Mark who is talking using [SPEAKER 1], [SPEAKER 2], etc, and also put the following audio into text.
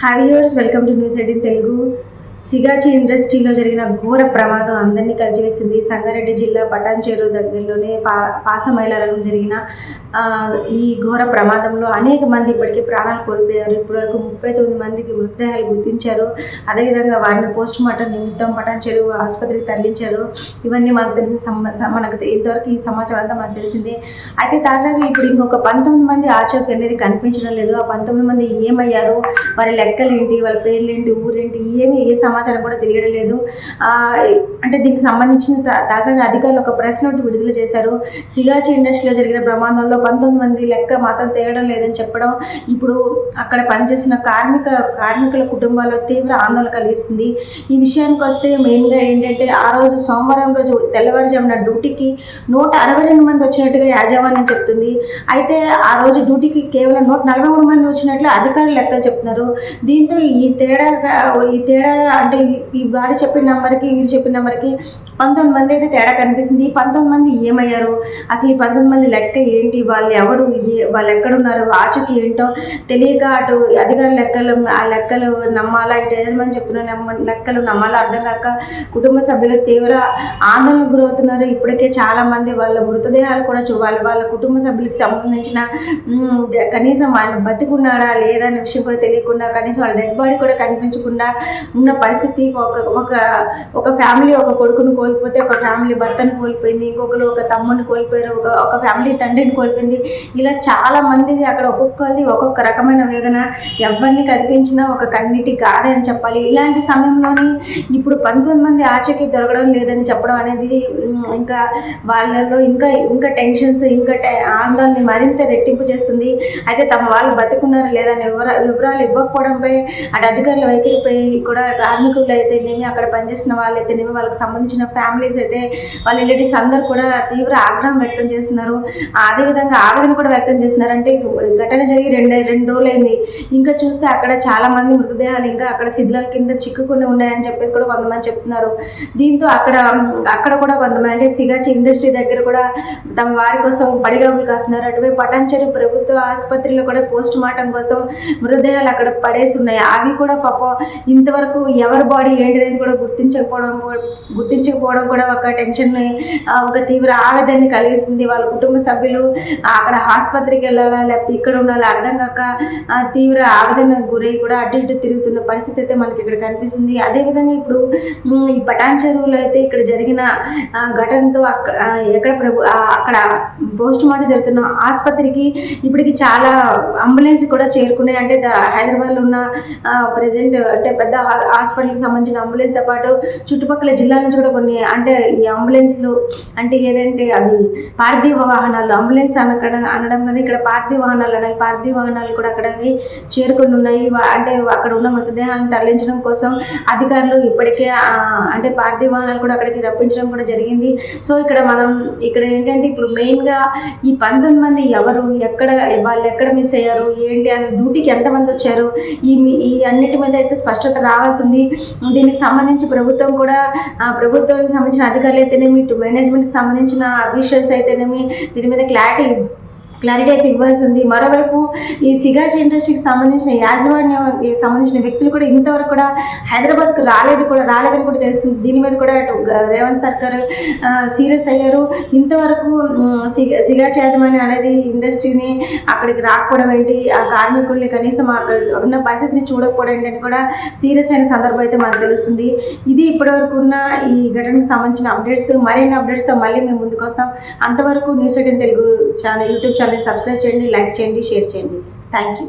[SPEAKER 1] Hi viewers, welcome to news 18 Telugu. Sigachi ఇండస్ట్రీలో జరిగిన ఘోర ప్రమాదం అందరినీ కలిచివేసింది. సంగారెడ్డి జిల్లా పటాన్చేరు దగ్గరలోనే పాసమైలారంలో జరిగిన ఈ ఘోర ప్రమాదంలో అనేక మంది ఇప్పటికీ ప్రాణాలు కోల్పోయారు. ఇప్పటివరకు 39 మందికి మృతదేహాలు గుర్తించారు. అదేవిధంగా వారిని పోస్ట్ మార్టం నిమిత్తం పటాన్చేరు ఆసుపత్రికి తరలించారు. ఇవన్నీ మనకు ఇంతవరకు ఈ సమాచారం అంతా మనకు తెలిసిందే. అయితే తాజాగా ఇప్పుడు ఇంకొక 19 మంది ఆచూకీ అనేది కనిపించడం లేదు. ఆ 19 మంది ఏమయ్యారు, వారి లెక్కలేంటి, వాళ్ళ పేర్లేంటి, ఊరేంటి, ఏ సమాచారం కూడా తెలియడం లేదు. అంటే దీనికి సంబంధించిన తాజాగా అధికారులు ఒక ప్రెస్ నోట్ విడుదల చేశారు. సిగాచి ఇండస్ట్రీలో జరిగిన ప్రమాదంలో 19 మంది లెక్క మాత్రం తేయడం లేదని చెప్పడం ఇప్పుడు అక్కడ పనిచేసిన కార్మికుల కుటుంబాల్లో తీవ్ర ఆందోళన కలిగిస్తుంది. ఈ విషయానికి వస్తే మెయిన్గా ఏంటంటే ఆ రోజు సోమవారం రోజు తెల్లవారుజామున డ్యూటీకి 162 మంది వచ్చినట్టుగా యాజమాన్యం చెప్తుంది. అయితే ఆ రోజు డ్యూటీకి కేవలం 143 మంది వచ్చినట్లు అధికారులు లెక్కలు చెప్తున్నారు. దీంతో ఈ తేడా అంటే ఈ వారు చెప్పిన నెంబర్కి వీరు చెప్పిన నెంబర్కి 19 మంది అయితే తేడా కనిపిస్తుంది. ఈ 19 మంది ఏమయ్యారు, అసలు ఈ 19 మంది లెక్క ఏంటి, వాళ్ళు ఎవరు, వాళ్ళు ఎక్కడున్నారు, ఆచూకీ ఏంటో తెలియక అటు అధికారుల లెక్కలు నమ్మాలా, ఇటు యజమాని చెప్పిన లెక్కలు నమ్మాలా అర్థం కాక కుటుంబ సభ్యులు తీవ్ర ఆందోళనకు గురవుతున్నారు. ఇప్పటికే చాలామంది వాళ్ళ మృతదేహాలు కూడా వాళ్ళ కుటుంబ సభ్యులకు సంబంధించిన కనీసం ఆయన బతికున్నాడా లేదా అనే విషయం కూడా తెలియకుండా, కనీసం వాళ్ళ డెడ్ బాడీ కూడా కనిపించకుండా ఉన్న పరిస్థితి. ఒక ఫ్యామిలీ ఒక కొడుకును కోల్పోతే, ఒక ఫ్యామిలీ భర్తను కోల్పోయింది, ఇంకొకరు ఒక తమ్ముడిని కోల్పోయారు, ఒక ఫ్యామిలీ తండ్రిని కోల్పోయింది. ఇలా చాలా మందిది అక్కడ ఒక్కొక్కరిది ఒక్కొక్క రకమైన వేదన. ఎవరిని కనిపించినా ఒక కన్నీటి గాథ అని చెప్పాలి. ఇలాంటి సమయంలోని ఇప్పుడు 19 మంది ఆచూకీ దొరకడం లేదని చెప్పడం అనేది ఇంకా వాళ్ళలో ఇంకా టెన్షన్స్, ఆందోళన మరింత రెట్టింపు చేస్తుంది. అయితే తమ వాళ్ళు బతుకున్నారా లేదా వివరాలు ఇవ్వకపోవడంపై అటు అధికారుల వైఖరిపై కూడా కార్మికులు అయితేనేమి, అక్కడ పనిచేసిన వాళ్ళు అయితేనేమి, వాళ్ళకి సంబంధించిన ఫ్యామిలీస్ అయితే వాళ్ళ రిలేటివ్స్ అందరూ కూడా తీవ్ర ఆగ్రహం వ్యక్తం చేస్తున్నారు. అదేవిధంగా ఆవేదన కూడా వ్యక్తం చేస్తున్నారు. అంటే ఘటన జరిగి రెండు రోజులైంది, ఇంకా చూస్తే అక్కడ చాలా మంది మృతదేహాలు ఇంకా అక్కడ శిథిలాల కింద చిక్కుకుని ఉన్నాయని చెప్పేసి కూడా కొంతమంది చెప్తున్నారు. దీంతో అక్కడ కూడా కొంతమంది అంటే సిగాచి ఇండస్ట్రీ దగ్గర కూడా తమ వారి కోసం పడిగాపులు కాస్తున్నారు. అటువైపు పటాన్చేరు ప్రభుత్వ ఆసుపత్రిలో కూడా పోస్ట్ మార్టం కోసం మృతదేహాలు అక్కడ పడేసి ఉన్నాయి. అవి కూడా పాపం ఇంతవరకు ఎవరి బాడీ ఏంటి అనేది కూడా గుర్తించకపోవడం కూడా ఒక టెన్షన్ని, ఒక తీవ్ర ఆవేదనని కలిగిస్తుంది. వాళ్ళ కుటుంబ సభ్యులు అక్కడ ఆసుపత్రికి వెళ్ళాలా లేకపోతే ఇక్కడ ఉండాలా అర్థం కాక తీవ్ర ఆవేదన గురై కూడా అటు ఇటు తిరుగుతున్న పరిస్థితి అయితే మనకి ఇక్కడ కనిపిస్తుంది. అదేవిధంగా ఇప్పుడు ఈ పటాన్చెరువులో అయితే ఇక్కడ జరిగిన ఘటనతో అక్కడ పోస్ట్ మార్టం జరుగుతున్న ఆసుపత్రికి ఇప్పటికి చాలా అంబులెన్స్ కూడా చేరుకున్నాయి. అంటే హైదరాబాద్లో ఉన్న ప్రెజెంట్ అంటే పెద్ద హాస్పిటల్కి సంబంధించిన అంబులెన్స్తో పాటు చుట్టుపక్కల జిల్లాల నుంచి కూడా కొన్ని అంటే ఈ అంబులెన్స్లు అంటే ఏదంటే అవి పార్థివ వాహనాలు, అంబులెన్స్ అనడం కానీ ఇక్కడ పార్థివ వాహనాలు అనాలి, పార్థివ వాహనాలు కూడా అక్కడికి చేరుకొని ఉన్నాయి. అంటే అక్కడ ఉన్న మృతదేహాలను తరలించడం కోసం అధికారులు ఇప్పటికే అంటే పార్థివ వాహనాలు కూడా అక్కడికి రప్పించడం కూడా జరిగింది. సో ఇక్కడ ఏంటంటే ఇప్పుడు మెయిన్గా ఈ 19 మంది ఎవరు, వాళ్ళు ఎక్కడ మిస్ అయ్యారు, ఏంటి, అసలు డ్యూటీకి ఎంతమంది వచ్చారు, ఈ అన్నిటి మీద అయితే స్పష్టత రావాల్సింది. దీనికి సంబంధించి ప్రభుత్వానికి సంబంధించిన అధికారులు అయితేనేమి, ఇటు మేనేజ్మెంట్కి సంబంధించిన అఫీషియల్స్ అయితేనేమి దీని మీద క్లారిటీ అయితే ఇవ్వాల్సి ఉంది. మరోవైపు ఈ సిగాచి ఇండస్ట్రీకి సంబంధించిన యాజమాన్యానికి సంబంధించిన వ్యక్తులు కూడా ఇంతవరకు కూడా హైదరాబాద్కు రాలేదని కూడా తెలుస్తుంది. దీని మీద కూడా రేవంత్ సర్కార్ సీరియస్ అయ్యారు. ఇంతవరకు సిగాచి యాజమాన్యం అనేది ఇండస్ట్రీని అక్కడికి రాకపోవడం ఏంటి, ఆ కార్మికుల్ని కనీసం అక్కడ ఉన్న పరిస్థితిని చూడకపోవడం ఏంటని కూడా సీరియస్ అయిన సందర్భం అయితే మనకు తెలుస్తుంది. ఇది ఇప్పటివరకు ఉన్న ఈ ఘటనకు సంబంధించిన అప్డేట్స్. మరిన్ని అప్డేట్స్తో మళ్ళీ మేము ముందుకు వస్తాం. అంతవరకు news 18 Telugu YouTube channel subscribe చేయండి, లైక్ చేయండి, షేర్ చేయండి. Thank you.